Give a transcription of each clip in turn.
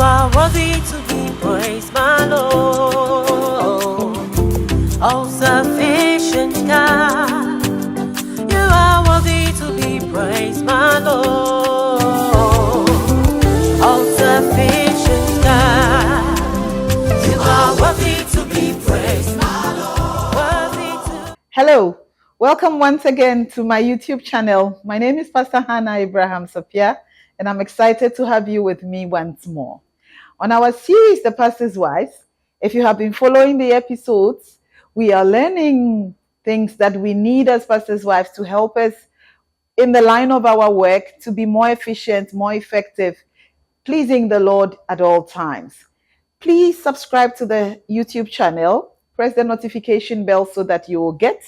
are worthy to be praised, my Lord. All sufficient God, you are worthy to be praised, my Lord. All sufficient God, you are worthy to be praised, my Lord. Worthy to... Hello, welcome once again to my YouTube channel. My name is Pastor Hannah Abrahams-Appiah, and I'm excited to have you with me once more. On our series, The Pastor's Wives, if you have been following the episodes, we are learning things that we need as pastors' wives to help us in the line of our work to be more efficient, more effective, pleasing the Lord at all times. Please subscribe to the YouTube channel, press the notification bell so that you will get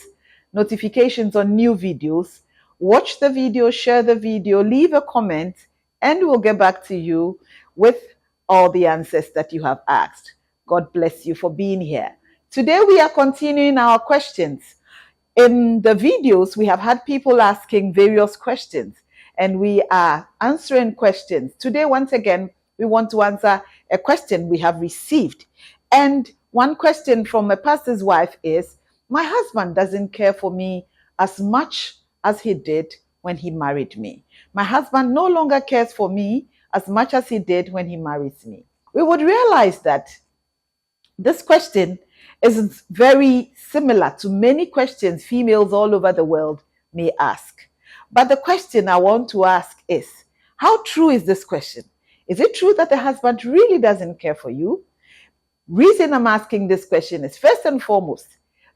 notifications on new videos. Watch the video, share the video, leave a comment, and we'll get back to you with all the answers that you have asked. God bless you for being here. Today we are continuing our questions. In the videos, we have had people asking various questions, and we are answering questions. Today, once again, we want to answer a question we have received. And one question from a pastor's wife is, my husband doesn't care for me as much as he did when he married me. My husband no longer cares for me as much as he did when he married me. We would realize that this question is very similar to many questions females all over the world may ask. But the question I want to ask is, how true is this question? Is it true that the husband really doesn't care for you? Reason I'm asking this question is, first and foremost,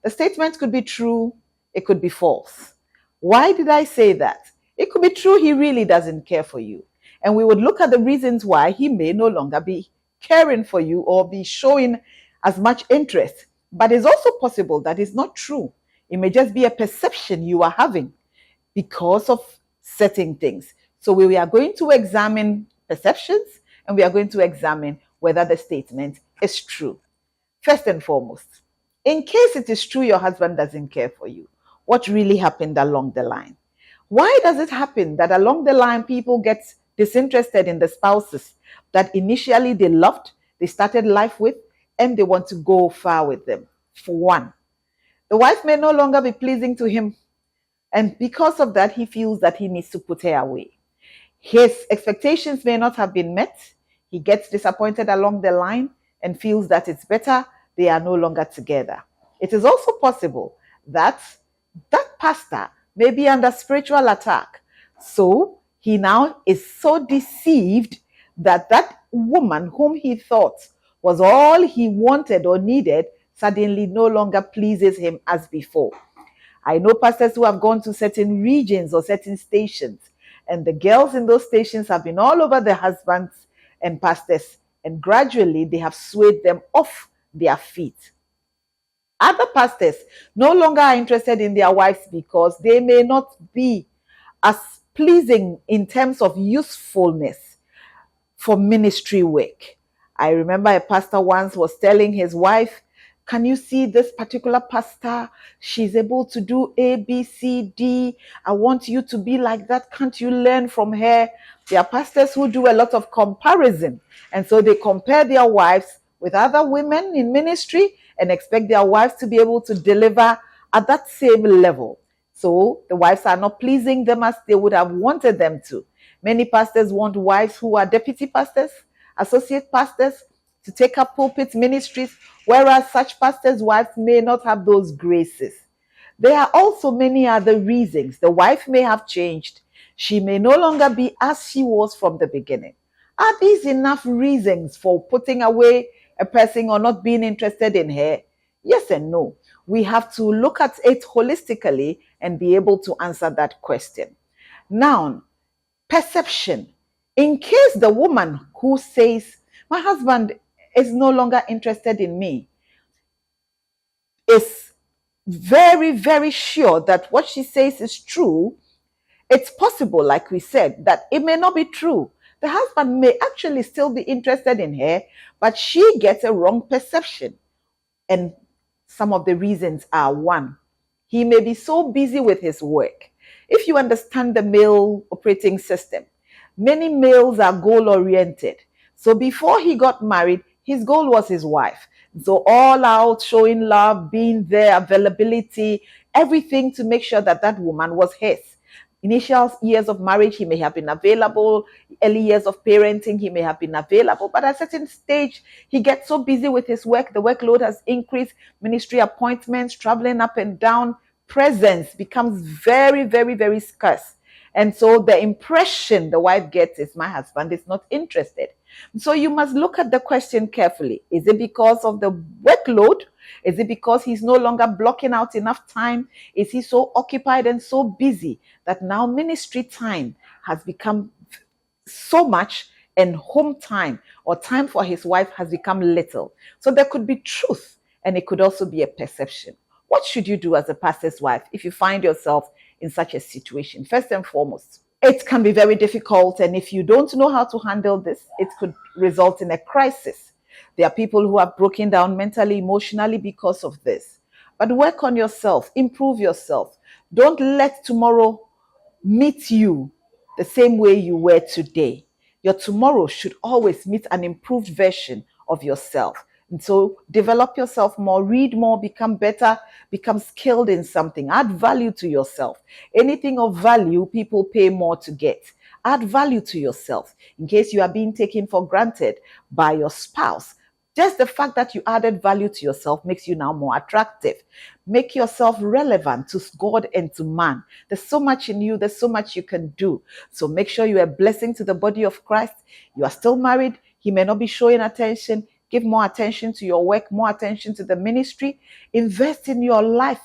the statement could be true, it could be false. Why did I say that? It could be true he really doesn't care for you. And we would look at the reasons why he may no longer be caring for you or be showing as much interest. But it's also possible that it's not true. It may just be a perception you are having because of certain things. So we are going to examine perceptions, and we are going to examine whether the statement is true. First and foremost, in case it is true your husband doesn't care for you, what really happened along the line? Why does it happen that along the line people get disinterested in the spouses that initially they loved, they started life with, and they want to go far with them? For one, the wife may no longer be pleasing to him, and because of that, he feels that he needs to put her away. His expectations may not have been met. He gets disappointed along the line and feels that it's better they are no longer together. It is also possible that that pastor may be under spiritual attack. So he now is so deceived that that woman whom he thought was all he wanted or needed suddenly no longer pleases him as before. I know pastors who have gone to certain regions or certain stations, and the girls in those stations have been all over the husbands and pastors, and gradually they have swayed them off their feet. Other pastors no longer are interested in their wives because they may not be as pleasing in terms of usefulness for ministry work. I remember a pastor once was telling his wife, can you see this particular pastor? She's able to do A, B, C, D. I want you to be like that. Can't you learn from her? There are pastors who do a lot of comparison. And so they compare their wives with other women in ministry and expect their wives to be able to deliver at that same level. So the wives are not pleasing them as they would have wanted them to. Many pastors want wives who are deputy pastors, associate pastors, to take up pulpit ministries, whereas such pastors' wives may not have those graces. There are also many other reasons. The wife may have changed. She may no longer be as she was from the beginning. Are these enough reasons for putting away a person or not being interested in her? Yes and no. We have to look at it holistically and be able to answer that question. Now, perception. In case the woman who says, my husband is no longer interested in me, is very, very sure that what she says is true, it's possible, like we said, that it may not be true. The husband may actually still be interested in her, but she gets a wrong perception. And some of the reasons are, one, he may be so busy with his work. If you understand the male operating system, many males are goal-oriented. So before he got married, his goal was his wife. So all out, showing love, being there, availability, everything to make sure that that woman was his. Initial years of marriage, he may have been available. Early years of parenting, he may have been available. But at a certain stage, he gets so busy with his work. The workload has increased, ministry appointments, traveling up and down. Presence becomes very, very, very scarce. And so the impression the wife gets is, my husband is not interested. So you must look at the question carefully. Is it because of the workload? Is it because he's no longer blocking out enough time? Is he so occupied and so busy that now ministry time has become so much and home time or time for his wife has become little? So there could be truth, and it could also be a perception. What should you do as a pastor's wife if you find yourself in such a situation? First and foremost, it can be very difficult, and if you don't know how to handle this, it could result in a crisis. There are people who have broken down mentally, emotionally because of this. But work on yourself, improve yourself. Don't let tomorrow meet you the same way you were today. Your tomorrow should always meet an improved version of yourself. And so develop yourself more, read more, become better, become skilled in something, add value to yourself. Anything of value, people pay more to get. Add value to yourself in case you are being taken for granted by your spouse. Just the fact that you added value to yourself makes you now more attractive. Make yourself relevant to God and to man. There's so much in you. There's so much you can do. So make sure you are a blessing to the body of Christ. You are still married. He may not be showing attention. Give more attention to your work, more attention to the ministry. Invest in your life.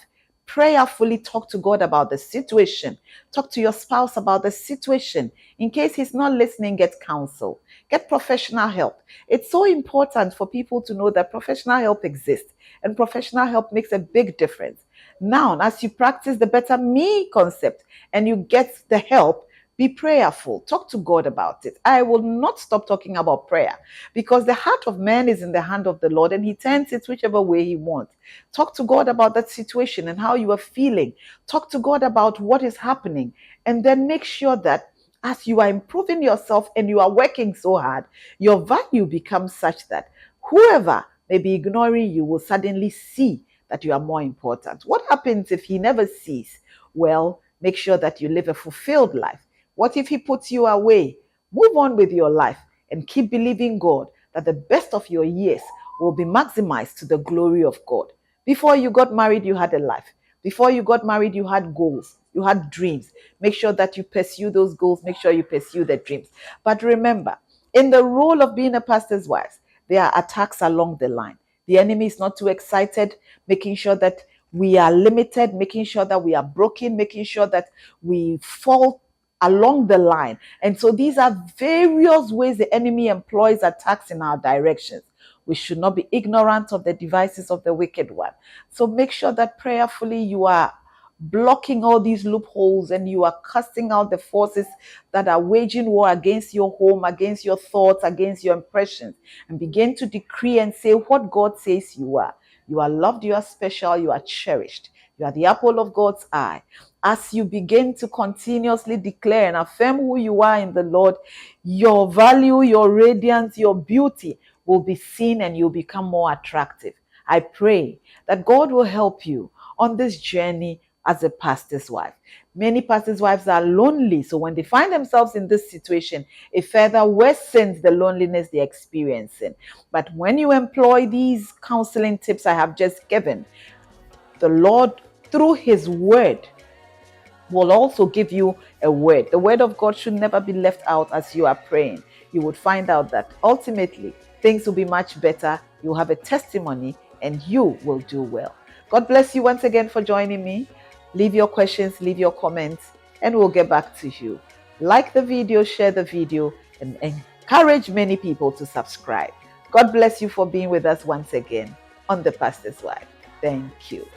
Prayerfully talk to God about the situation. Talk to your spouse about the situation. In case he's not listening, get counsel. Get professional help. It's so important for people to know that professional help exists, and professional help makes a big difference. Now, as you practice the better me concept and you get the help, be prayerful. Talk to God about it. I will not stop talking about prayer because the heart of man is in the hand of the Lord, and he turns it whichever way he wants. Talk to God about that situation and how you are feeling. Talk to God about what is happening, and then make sure that as you are improving yourself and you are working so hard, your value becomes such that whoever may be ignoring you will suddenly see that you are more important. What happens if he never sees? Well, make sure that you live a fulfilled life. What if he puts you away? Move on with your life and keep believing God that the best of your years will be maximized to the glory of God. Before you got married, you had a life. Before you got married, you had goals. You had dreams. Make sure that you pursue those goals. Make sure you pursue the dreams. But remember, in the role of being a pastor's wife, there are attacks along the line. The enemy is not too excited, making sure that we are limited, making sure that we are broken, making sure that we fall along the line. And so these are various ways the enemy employs attacks in our directions. We should not be ignorant of the devices of the wicked one. So make sure that prayerfully you are blocking all these loopholes and you are casting out the forces that are waging war against your home, against your thoughts, against your impressions, and begin to decree and say what God says you are. You are loved, you are special, you are cherished. You are the apple of God's eye. As you begin to continuously declare and affirm who you are in the Lord, your value, your radiance, your beauty will be seen and you'll become more attractive. I pray that God will help you on this journey as a pastor's wife. Many pastors' wives are lonely, so when they find themselves in this situation, it further worsens the loneliness they're experiencing. But when you employ these counseling tips I have just given, the Lord, through his word, will also give you a word. The word of God should never be left out as you are praying. You would find out that ultimately things will be much better. You'll have a testimony and you will do well. God bless you once again for joining me. Leave your questions, leave your comments, and we'll get back to you. Like the video, share the video, and encourage many people to subscribe. God bless you for being with us once again on The Pastor's Wife. Thank you.